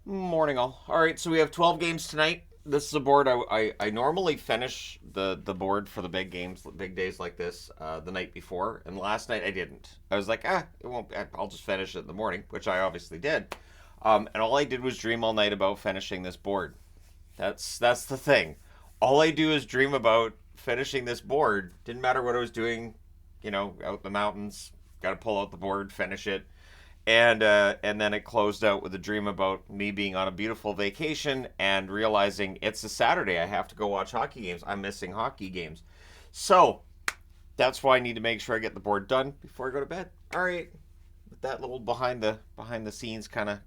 Morning all. All right, so we have 12 games tonight. This is a board I normally finish the board for the big games, big days like this, the night before, and last night I didn't. I was like, it won't. I'll just finish it in the morning, which I obviously did. And all I did was dream all night about finishing this board. That's the thing. All I do is dream about finishing this board. Didn't matter what I was doing, out in the mountains. Got to pull out the board, finish it, and then it closed out with a dream about me being on a beautiful vacation and realizing it's a Saturday. I have to go watch hockey games. I'm missing hockey games, so that's why I need to make sure I get the board done before I go to bed. All right, with that little behind the scenes kind of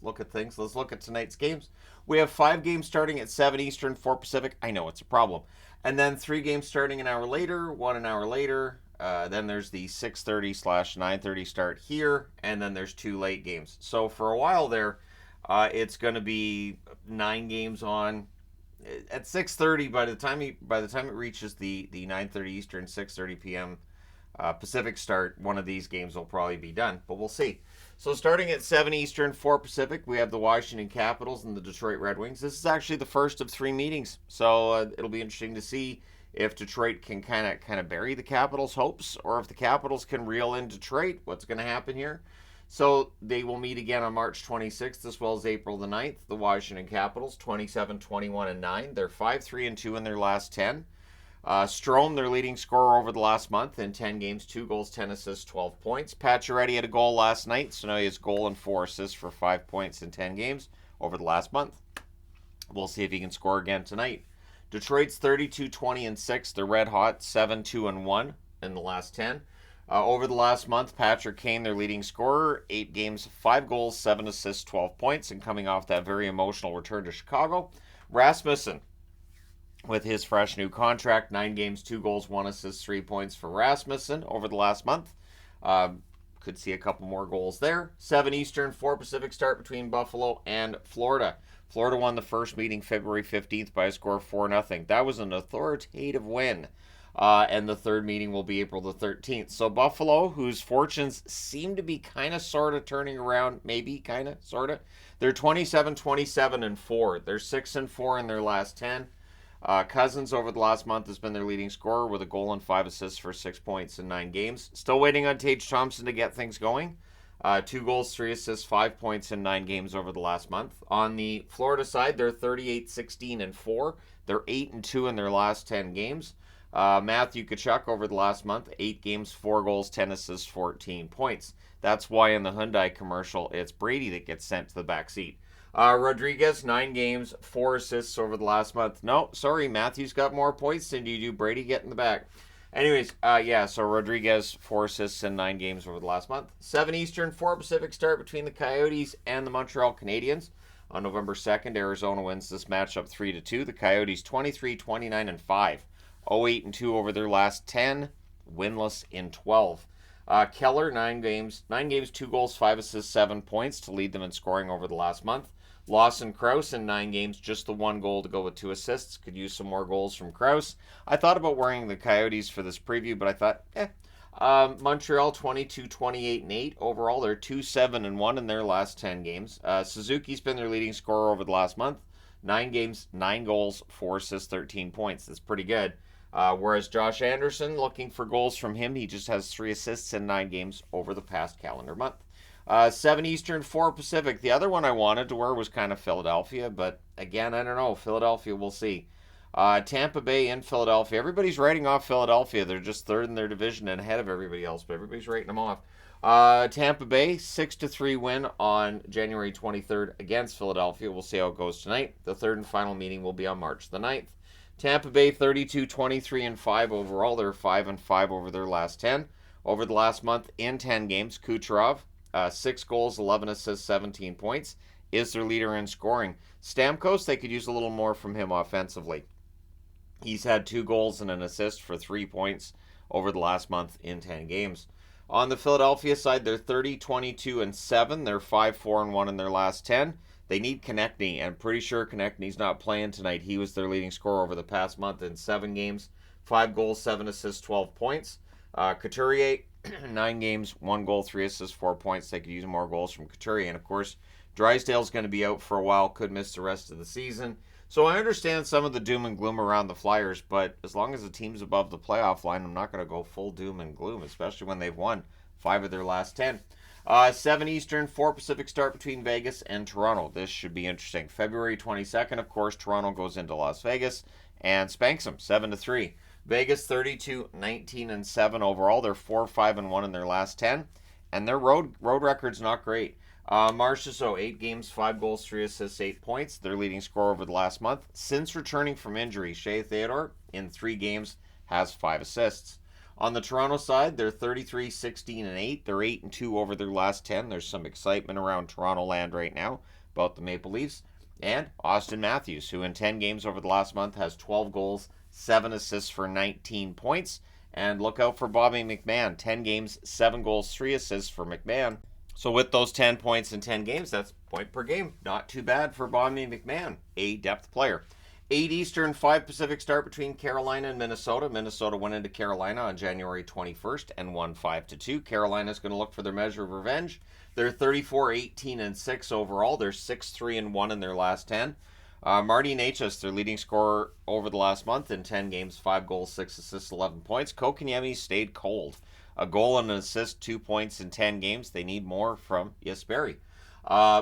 look at things. Let's look at tonight's games. We have 5 games starting at 7 Eastern, 4 Pacific. I know it's a problem, and then 3 games starting an hour later, one an hour later. Then there's the 6:30/9:30 start here, and then there's 2 late games. So for a while there, it's going to be 9 games on at 6:30. By the time it reaches the 9:30 Eastern, 6:30 p.m. Pacific start, one of these games will probably be done, but we'll see. So starting at 7 Eastern, 4 Pacific, we have the Washington Capitals and the Detroit Red Wings. This is actually the first of 3 meetings, so it'll be interesting to see if Detroit can kind of bury the Capitals' hopes, or if the Capitals can reel in Detroit. What's going to happen here? So they will meet again on March 26th as well as April the 9th. The Washington Capitals 27-21-9. They're 5-3-2 in their last 10. Strome, their leading scorer over the last month in 10 games, 2 goals, 10 assists, 12 points. Pacioretty had a goal last night, so now he has goal and 4 assists for 5 points in 10 games over the last month. We'll see if he can score again tonight. Detroit's 32-20-6. They're red hot, 7-2-1 in the last 10. Over the last month, Patrick Kane, their leading scorer, 8 games, 5 goals, 7 assists, 12 points, and coming off that very emotional return to Chicago. Rasmussen, with his fresh new contract, 9 games, 2 goals, 1 assist, 3 points for Rasmussen over the last month. Could see a couple more goals there. 7 Eastern, 4 Pacific start between Buffalo and Florida. Florida won the first meeting February 15th by a score of 4-0. That was an authoritative win. And the third meeting will be April the 13th. So Buffalo, whose fortunes seem to be kind of sort of turning around, maybe kind of sort of, they're 27-27-4. They're 6-4 in their last 10. Cousins over the last month has been their leading scorer with a goal and 5 assists for 6 points in 9 games. Still waiting on Tage Thompson to get things going. 2 goals, 3 assists, 5 points in 9 games over the last month. On the Florida side, they're 38-16-4. They're 8-2 in their last 10 games. Matthew Tkachuk over the last month, 8 games, 4 goals, 10 assists, 14 points. That's why in the Hyundai commercial, it's Brady that gets sent to the back seat. Rodriguez, 9 games, 4 assists over the last month. No, sorry, Matthew's got more points than you do. Brady, get in the back. Anyways, so Rodriguez, 4 assists in 9 games over the last month. 7 Eastern, 4 Pacific start between the Coyotes and the Montreal Canadiens. On November 2nd, Arizona wins this matchup 3-2. The Coyotes 23-29-5. 0-8-2 over their last 10. Winless in 12. Keller, 9 games, 2 goals, 5 assists, 7 points to lead them in scoring over the last month. Lawson Krause in 9 games, just the 1 goal to go with 2 assists. Could use some more goals from Krause. I thought about wearing the Coyotes for this preview, but I thought, Montreal 22-28-8. Overall, they're 2-7-1 in their last 10 games. Suzuki's been their leading scorer over the last month. 9 games, 9 goals, 4 assists, 13 points. That's pretty good. Whereas Josh Anderson, looking for goals from him, he just has 3 assists in 9 games over the past calendar month. 7 Eastern, 4 Pacific. The other one I wanted to wear was kind of Philadelphia, but again, I don't know. Philadelphia, we'll see. Tampa Bay and Philadelphia. Everybody's writing off Philadelphia. They're just third in their division and ahead of everybody else, but everybody's writing them off. Tampa Bay, 6-3 win on January 23rd against Philadelphia. We'll see how it goes tonight. The third and final meeting will be on March the 9th. Tampa Bay, 32-23-5 overall. They're 5-5 over their last 10. Over the last month in 10 games, Kucherov, 6 goals, 11 assists, 17 points, is their leader in scoring. Stamkos, they could use a little more from him offensively. He's had 2 goals and an assist for 3 points over the last month in 10 games. On the Philadelphia side, they're 30-22-7. They're 5-4-1 in their last 10. They need Konechny, and I'm pretty sure Konechny's not playing tonight. He was their leading scorer over the past month in 7 games. 5 goals, 7 assists, 12 points. Couturier, 9 games, 1 goal, 3 assists, 4 points. They could use more goals from Couturier. And, of course, Drysdale's going to be out for a while, could miss the rest of the season. So I understand some of the doom and gloom around the Flyers, but as long as the team's above the playoff line, I'm not going to go full doom and gloom, especially when they've won 5 of their last 10. 7 Eastern, 4 Pacific start between Vegas and Toronto. This should be interesting. February 22nd, of course, Toronto goes into Las Vegas and spanks them 7-3. Vegas 32-19-7 overall. They're 4-5-1 in their last 10, and their road record's not great. Marchessault, 8 games, 5 goals, 3 assists, 8 points. Their leading scorer over the last month. Since returning from injury, Shea Theodore, in 3 games, has 5 assists. On the Toronto side, they're 33-16-8. They're 8-2 over their last 10. There's some excitement around Toronto land right now about the Maple Leafs. And Austin Matthews, who in 10 games over the last month has 12 goals, 7 assists for 19 points. And look out for Bobby McMahon. 10 games, 7 goals, 3 assists for McMahon. So with those 10 points in 10 games, that's a point per game. Not too bad for Bobby McMahon, a depth player. 8 Eastern, 5 Pacific start between Carolina and Minnesota. Minnesota went into Carolina on January 21st and won 5-2. Carolina's going to look for their measure of revenge. They're 34-18-6 overall. They're 6-3-1 in their last 10. Marty Necas, their leading scorer over the last month in 10 games, 5 goals, 6 assists, 11 points. Kotkaniemi stayed cold. A goal and an assist, 2 points in 10 games. They need more from Jesperi.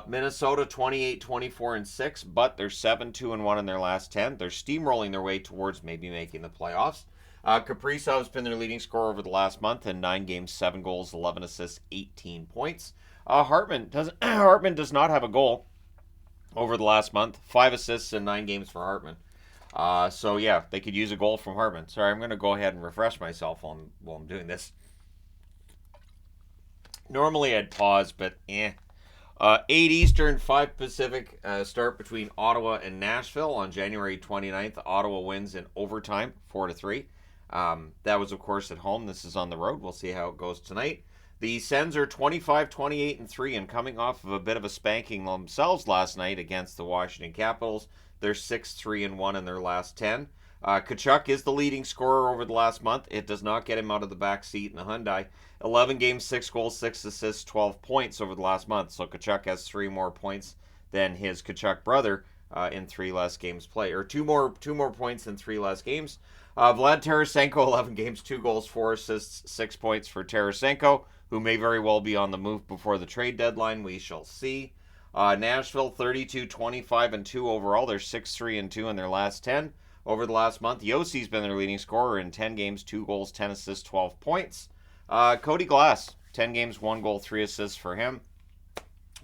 Minnesota 28-24-6, but they're 7-2-1 in their last 10. They're steamrolling their way towards maybe making the playoffs. Kaprizov's been their leading scorer over the last month in 9 games, 7 goals, 11 assists, 18 points. Hartman does not have a goal over the last month. 5 assists in 9 games for Hartman. So yeah, they could use a goal from Hartman. Sorry, I'm going to go ahead and refresh myself while I'm doing this. Normally I'd pause, but 8 Eastern, 5 Pacific start between Ottawa and Nashville on January 29th. Ottawa wins in overtime, 4-3. That was, of course, at home. This is on the road. We'll see how it goes tonight. The Sens are 25-28-3 and coming off of a bit of a spanking themselves last night against the Washington Capitals. They're 6-3-1 in their last 10. Tkachuk is the leading scorer over the last month. It does not get him out of the back seat in the Hyundai. 11 games, 6 goals, 6 assists, 12 points over the last month. So Tkachuk has 3 more points than his Tkachuk brother in 3 less games played, or 2 more points in 3 less games. Vlad Tarasenko, 11 games, 2 goals, 4 assists, 6 points for Tarasenko, who may very well be on the move before the trade deadline. We shall see. Nashville 32-25-2 overall. They're 6-3-2 in their last 10. Over the last month, Yossi's been their leading scorer in 10 games, 2 goals, 10 assists, 12 points. Cody Glass, 10 games, 1 goal, 3 assists for him.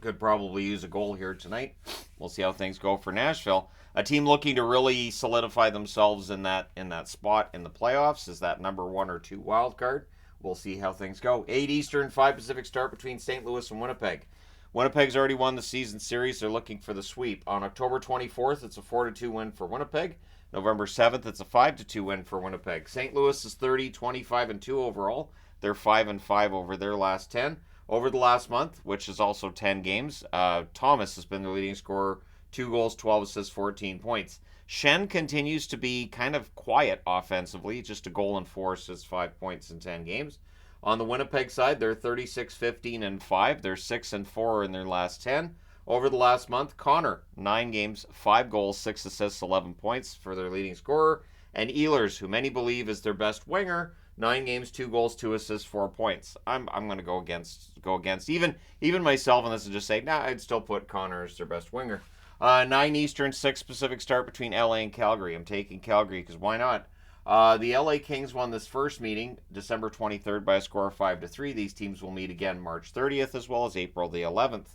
Could probably use a goal here tonight. We'll see how things go for Nashville. A team looking to really solidify themselves in that spot in the playoffs is that number 1 or 2 wild card. We'll see how things go. 8 Eastern, 5 Pacific start between St. Louis and Winnipeg. Winnipeg's already won the season series. They're looking for the sweep. On October 24th, it's a 4-2 win for Winnipeg. November 7th, it's a 5-2 win for Winnipeg. St. Louis is 30-25-2 overall. They're 5-5 over their last 10. Over the last month, which is also 10 games, Thomas has been the leading scorer, 2 goals, 12 assists, 14 points. Shen continues to be kind of quiet offensively, just a goal and 4 assists, 5 points in 10 games. On the Winnipeg side, they're 36-15-5. They're 6-4 in their last 10. Over the last month, Connor, 9 games, 5 goals, 6 assists, 11 points for their leading scorer. And Ehlers, who many believe is their best winger, 9 games, 2 goals, 2 assists, 4 points. I'm going to go against even myself on this and just say, I'd still put Connor as their best winger. 9 Eastern, 6 Pacific start between LA and Calgary. I'm taking Calgary because why not? The LA Kings won this first meeting December 23rd by a score of 5-3. These teams will meet again March 30th as well as April the 11th.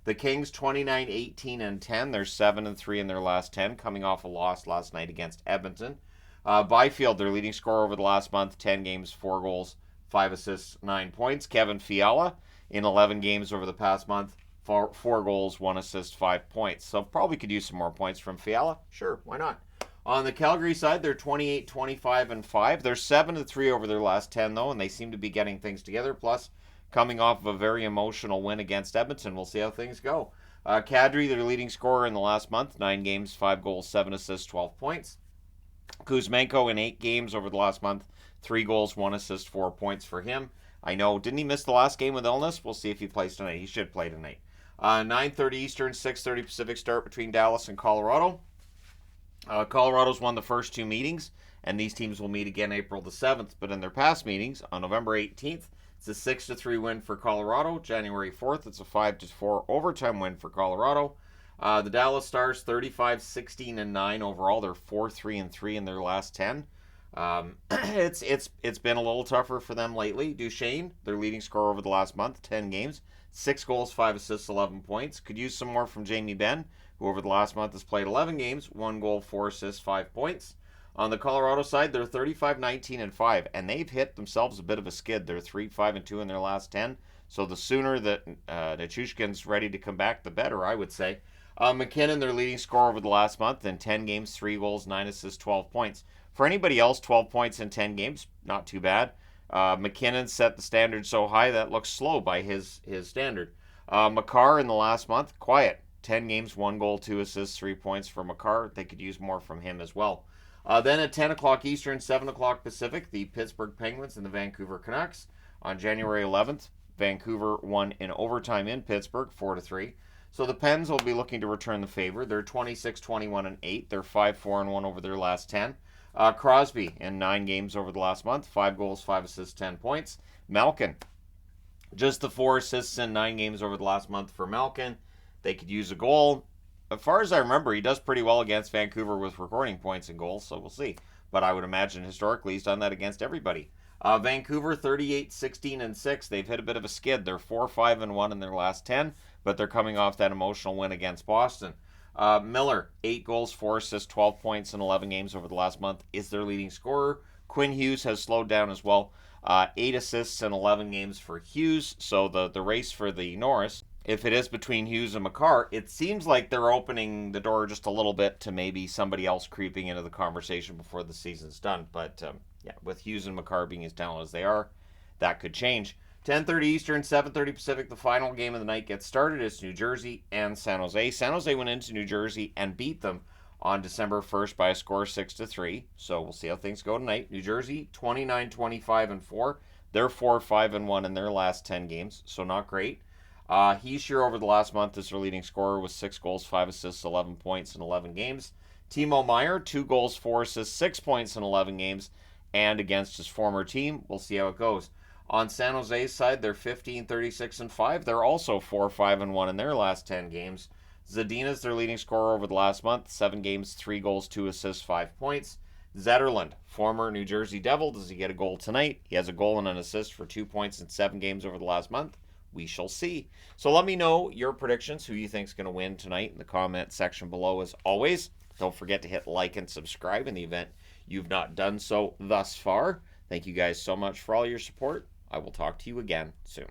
The Kings 29-18-10. They're 7-3 in their last 10, coming off a loss last night against Edmonton. Byfield, their leading scorer over the last month, 10 games, 4 goals, 5 assists, 9 points. Kevin Fiala in 11 games over the past month, 4 goals, 1 assist, 5 points. So probably could use some more points from Fiala. Sure, why not? On the Calgary side, they're 28-25-5. They're 7-3 over their last 10, though, and they seem to be getting things together. Plus, coming off of a very emotional win against Edmonton. We'll see how things go. Kadri, their leading scorer in the last month, 9 games, 5 goals, 7 assists, 12 points. Kuzmenko in 8 games over the last month, 3 goals, 1 assist, 4 points for him. I know, didn't he miss the last game with illness? We'll see if he plays tonight. He should play tonight. 9:30 Eastern, 6:30 Pacific start between Dallas and Colorado. Colorado's won the first two meetings, and these teams will meet again April the 7th. But in their past meetings, on November 18th, it's a 6-3 win for Colorado. January 4th, it's a 5-4 overtime win for Colorado. The Dallas Stars 35-16-9 overall. They're 4-3-3 in their last 10. It's been a little tougher for them lately. Duchesne, their leading scorer over the last month, 10 games, 6 goals, 5 assists, 11 points. Could use some more from Jamie Benn, who over the last month has played 11 games, 1 goal, 4 assists, 5 points. On the Colorado side, they're 35-19-5, and they've hit themselves a bit of a skid. They're 3-5-2 in their last 10. So the sooner that Nichushkin's ready to come back, the better, I would say. McKinnon, their leading scorer over the last month, in 10 games, 3 goals, 9 assists, 12 points. For anybody else, 12 points in 10 games, not too bad. McKinnon set the standard so high that looks slow by his standard. Makar in the last month, quiet. 10 games, 1 goal, 2 assists, 3 points for Makar. They could use more from him as well. Then at 10 o'clock Eastern, 7 o'clock Pacific, the Pittsburgh Penguins and the Vancouver Canucks. On January 11th, Vancouver won in overtime in Pittsburgh, 4-3. So the Pens will be looking to return the favor. They're 26-21-8. They're 5-4-1 over their last 10. Crosby in 9 games over the last month, 5 goals, 5 assists, 10 points. Malkin, just the 4 assists in 9 games over the last month for Malkin. They could use a goal. As far as I remember, he does pretty well against Vancouver with recording points and goals, so we'll see. But I would imagine historically he's done that against everybody. Vancouver 38-16-6. They've hit a bit of a skid. They're 4-5-1 in their last 10, but they're coming off that emotional win against Boston. Miller, 8 goals, 4 assists, 12 points in 11 games over the last month, is their leading scorer. Quinn Hughes has slowed down as well. 8 assists in 11 games for Hughes. So the race for the Norris, if it is between Hughes and Makar, it seems like they're opening the door just a little bit to maybe somebody else creeping into the conversation before the season's done. But yeah, with Hughes and Makar being as talented as they are, that could change. 10:30 Eastern, 7:30 Pacific, the final game of the night gets started. It's New Jersey and San Jose. San Jose went into New Jersey and beat them on December 1st by a score of 6-3. So we'll see how things go tonight. New Jersey, 29-25-4. They're 4-5-1 in their last 10 games, so not great. Heischer over the last month is their leading scorer with 6 goals, 5 assists, 11 points in 11 games. Timo Meier, 2 goals, 4 assists, 6 points in 11 games, and against his former team. We'll see how it goes. On San Jose's side, they're 15-36-5. They're also 4-5-1 in their last 10 games. Zadina's their leading scorer over the last month. 7 games, 3 goals, 2 assists, 5 points. Zetterlund, former New Jersey Devil. Does he get a goal tonight? He has a goal and an assist for 2 points in 7 games over the last month. We shall see. So let me know your predictions, who you think is going to win tonight in the comment section below as always. Don't forget to hit like and subscribe in the event you've not done so thus far. Thank you guys so much for all your support. I will talk to you again soon.